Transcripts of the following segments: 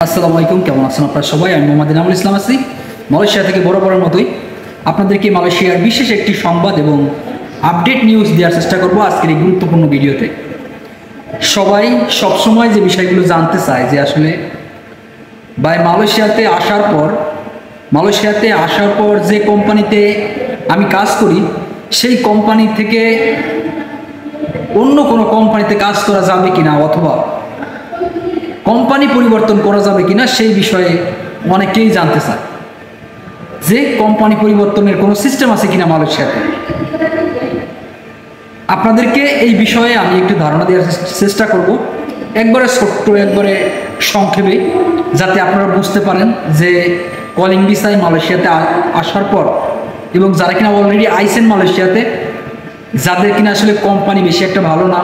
আসসালামু আলাইকুম, কেমন আছেন আপনারা সবাই? আমি মোহাম্মদ ইনামুল ইসলাম আছি মালয়েশিয়া থেকে। বরাবরের মতোই আপনাদেরকে মালয়েশিয়ার বিশেষ একটি সংবাদ এবং আপডেট নিউজ দেওয়ার চেষ্টা করব আজকের এই গুরুত্বপূর্ণ ভিডিওতে। সবাই সবসময় যে বিষয়গুলো জানতে চায় যে আসলে ভাই মালয়েশিয়াতে আসার পর যে কোম্পানিতে আমি কাজ করি সেই কোম্পানি থেকে অন্য কোনো কোম্পানিতে কাজ করা যাবে কিনা অথবা কোম্পানি পরিবর্তন করা যাবে কিনা সেই বিষয়ে অনেকেই জানতে চায় যে কোম্পানি পরিবর্তনের কোনো সিস্টেম আছে কিনা মালয়েশিয়াতে। আপনাদেরকে এই বিষয়ে আমি একটু ধারণা দেওয়ার চেষ্টা করব, একবারে ছোট্ট একবারে সংক্ষেপে, যাতে আপনারা বুঝতে পারেন যে কলিং ভিসায় মালয়েশিয়াতে আসার পর এবং যারা কিনা অলরেডি আইসেন মালয়েশিয়াতে, যাদের কিনা আসলে কোম্পানি বেশি একটা ভালো না,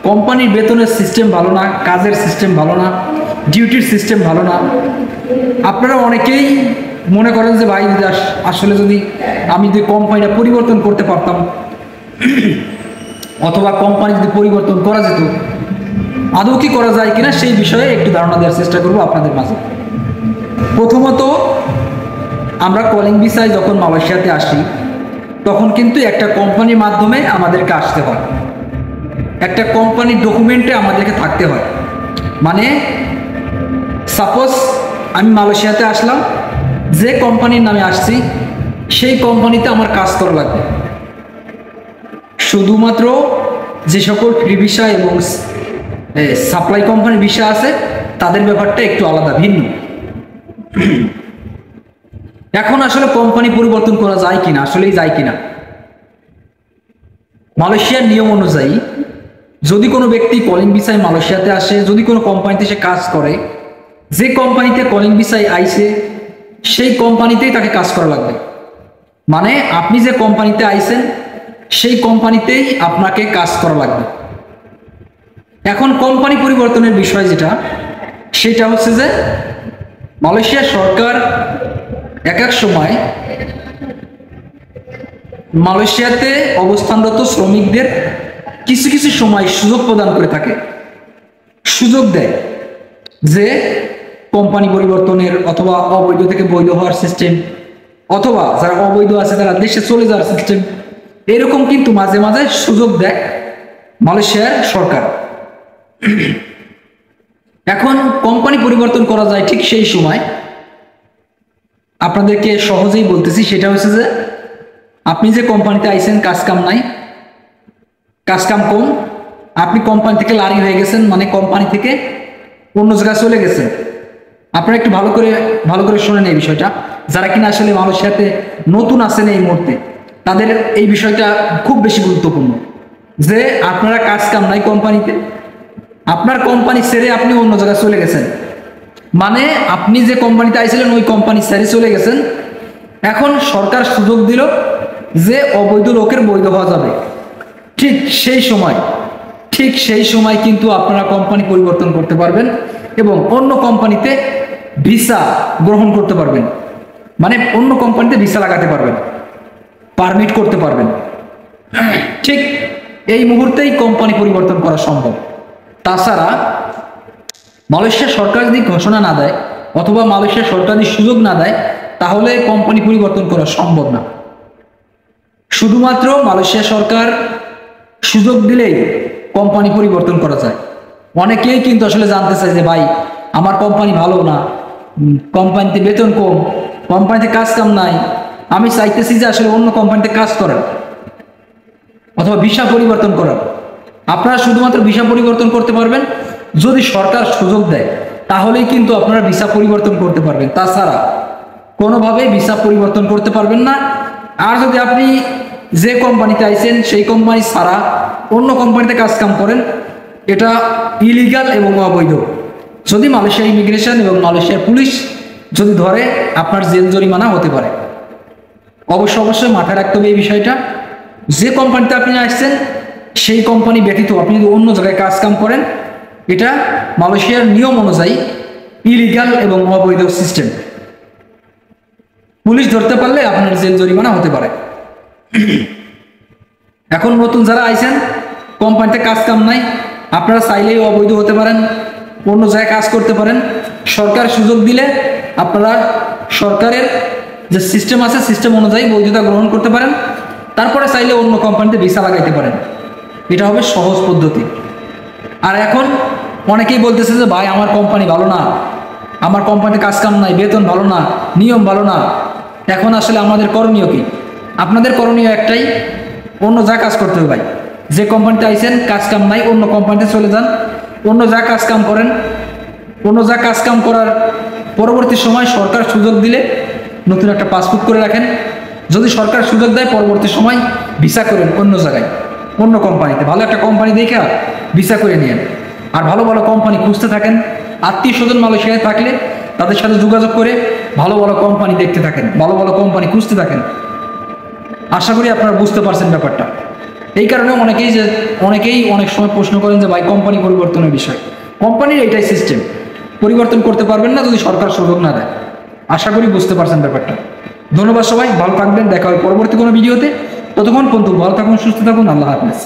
কোম্পানির বেতনের সিস্টেম ভালো না, কাজের সিস্টেম ভালো না, ডিউটির সিস্টেম ভালো না, আপনারা অনেকেই মনে করেন যে ভাই আসলে যদি আমি যদি কোম্পানিটা পরিবর্তন করতে পারতাম অথবা কোম্পানি যদি পরিবর্তন করা যেত, আদৌ কি করা যায় কিনা সেই বিষয়ে একটু ধারণা দেওয়ার চেষ্টা করব আপনাদের মাঝে। প্রথমত, আমরা কলিং ভিসায় যখন মালয়েশিয়াতে আসি তখন কিন্তু একটা কোম্পানির মাধ্যমে আমাদেরকে আসতে হয়, একটা কোম্পানির ডকুমেন্টে আমাদেরকে থাকতে হয়। মানে সাপোজ আমি মালয়েশিয়াতে আসলাম, যে কোম্পানির নামে আসছি সেই কোম্পানিতে আমার কাজ করা লাগবে। শুধুমাত্র যে সকল ফ্রি ভিসা এবং সাপ্লাই কোম্পানির ভিসা আছে তাদের ব্যাপারটা একটু আলাদা, ভিন্ন। এখন আসলে কোম্পানি পরিবর্তন করা যায় কিনা, আসলেই যায় কিনা? মালয়েশিয়ার নিয়ম অনুযায়ী যদি কোনো ব্যক্তি কলিং ভিসায় মালয়েশিয়াতে আসে, যদি কোনো কোম্পানিতে সে কাজ করে, যে কোম্পানিতে কলিং ভিসায় আইসে সেই কোম্পানিতেই তাকে কাজ করা লাগবে। মানে আপনি যে কোম্পানিতে আইসেন সেই কোম্পানিতেই আপনাকে কাজ করা লাগবে। এখন কোম্পানি পরিবর্তনের বিষয় যেটা, সেটা হচ্ছে যে মালয়েশিয়া সরকার এক এক সময় মালয়েশিয়াতে অবস্থানরত শ্রমিকদের কিছু কিছু সময় সুযোগ প্রদান করে থাকে, সুযোগ দেয় যে কোম্পানি পরিবর্তনের অথবা অবৈধ থেকে বৈধ হওয়ার সিস্টেম, অথবা যারা অবৈধ আছে তারা দেশে চলে যাওয়ার সিস্টেম, এরকম কিন্তু মাঝে মাঝে সুযোগ দেয় মালয়েশিয়ার সরকার। এখন কোম্পানি পরিবর্তন করা যায় ঠিক সেই সময়, আপনাদেরকে সহজেই বলতেছি, সেটা হচ্ছে যে আপনি যে কোম্পানিতে আইসেন, কাজ কাম নাই, কাজ কাম কম, আপনি কোম্পানি থেকে লারি হয়ে গেছেন, মানে কোম্পানি থেকে অন্য জায়গায় চলে গেছেন। আপনারা একটু ভালো করে শোনেন এই বিষয়টা। যারা কিনা আসলে মালয়েশিয়াতে নতুন আছেন এই মুহূর্তে, তাদের এই বিষয়টা খুব বেশি গুরুত্বপূর্ণ যে আপনারা কাজ কাম নাই কোম্পানিতে, আপনার কোম্পানি ছেড়ে আপনি অন্য জায়গায় চলে গেছেন, মানে আপনি যে কোম্পানিতে আইছিলেন ওই কোম্পানি ছেড়ে চলে গেছেন। এখন সরকার সুযোগ দিল যে অবৈধ লোকের বৈধ হওয়া যাবে। ঠিক সেই সময় কিন্তু আপনারা কোম্পানি পরিবর্তন করতে পারবেন এবং অন্য কোম্পানিতে ভিসা গ্রহণ করতে পারবেন, মানে অন্য কোম্পানিতে ভিসা লাগাতে পারবেন, পারমিট করতে পারবেন। ঠিক এই মুহূর্তেই কোম্পানি পরিবর্তন করা সম্ভব। তাছাড়া মালয়েশিয়া সরকার যদি ঘোষণা না দেয় অথবা মালয়েশিয়া সরকার যদি সুযোগ না দেয়, তাহলে কোম্পানি পরিবর্তন করা সম্ভব না। শুধুমাত্র মালয়েশিয়া সরকার সুযোগ দিলেই কোম্পানি পরিবর্তন করা যায়। অনেকেই কিন্তু আসলে জানতে চায় যে ভাই আমার কোম্পানি ভালো না, কোম্পানিতে বেতন কম, কোম্পানিতে কাজ কাম নাই, আমি চাইতেছি যে আসলে অন্য কোম্পানিতে কাজ করার অথবা ভিসা পরিবর্তন করার। আপনারা শুধুমাত্র ভিসা পরিবর্তন করতে পারবেন যদি সরকার সুযোগ দেয়, তাহলেই কিন্তু আপনারা ভিসা পরিবর্তন করতে পারবেন। তাছাড়া কোনোভাবেই ভিসা পরিবর্তন করতে পারবেন না। আর যদি আপনি যে কোম্পানিতে আইছেন সেই কোম্পানি ছাড়া অন্য কোম্পানিতে কাজ কাম করেন, এটা ইলিগাল এবং অবৈধ। যদি মালয়েশিয়া ইমিগ্রেশন এবং মালয়েশিয়ার পুলিশ যদি ধরে, আপনার জেল জরিমানা হতে পারে। অবশ্যই মাথায় রাখতে হবে এই বিষয়টা। যে কোম্পানিতে আপনি আসছেন সেই কোম্পানি ব্যতীত আপনি যদি অন্য জায়গায় কাজ কাম করেন, এটা মালয়েশিয়ার নিয়ম অনুযায়ী ইলিগাল এবং অবৈধ সিস্টেম। পুলিশ ধরতে পারলে আপনার জেল জরিমানা হতে পারে। এখন নতুন যারা আইছেন, কোম্পানিতে কাজ কাম নাই, আপনারা চাইলেই অবৈধ হতে পারেন, অন্য জায়গায় কাজ করতে পারেন। সরকার সুযোগ দিলে আপনারা সরকারের যে সিস্টেম আছে সিস্টেম অনুযায়ী বৈধতা গ্রহণ করতে পারেন, তারপরে চাইলে অন্য কোম্পানিতে ভিসা লাগাইতে পারেন। এটা হবে সহজ পদ্ধতি। আর এখন অনেকেই বলতেছে যে ভাই আমার কোম্পানি ভালো না, আমার কোম্পানিতে কাজ কাম নাই, বেতন ভালো না, নিয়ম ভালো না, এখন আসলে আমাদের করণীয় কি? আপনাদের করণীয় একটাই, অন্য জায়গায় কাজ করতে হবে ভাই। যে কোম্পানিতে আইছেন কাজ কাম নাই, অন্য কোম্পানিতে চলে যান, অন্য জায়গায় কাজ কাম করেন। অন্য জায়গায় কাজ কাম করার পরবর্তী সময় সরকার সুযোগ দিলে নতুন একটা পাসপোর্ট করে রাখেন। যদি সরকার সুযোগ দেয় পরবর্তী সময় ভিসা করেন অন্য জায়গায়, অন্য কোম্পানিতে, ভালো একটা কোম্পানি দেখে ভিসা করে নিয়েন। আর ভালো ভালো কোম্পানি খুঁজতে থাকেন। আত্মীয় স্বজন মালয়েশিয়ায় থাকলে তাদের সাথে যোগাযোগ করে ভালো ভালো কোম্পানি দেখতে থাকেন, ভালো ভালো কোম্পানি খুঁজতে থাকেন। আশা করি আপনারা বুঝতে পারছেন ব্যাপারটা। এই কারণে অনেকেই অনেক সময় প্রশ্ন করেন যে ভাই কোম্পানি পরিবর্তনের বিষয়। কোম্পানির এইটাই সিস্টেম, পরিবর্তন করতে পারবেন না যদি সরকার সুযোগ না দেয়। আশা করি বুঝতে পারছেন ব্যাপারটা। ধন্যবাদ সবাই, ভালো থাকবেন, দেখা হয় পরবর্তী কোনো ভিডিওতে। ততক্ষণ পর্যন্ত ভালো থাকুন, সুস্থ থাকুন, আল্লাহ হাফেজ।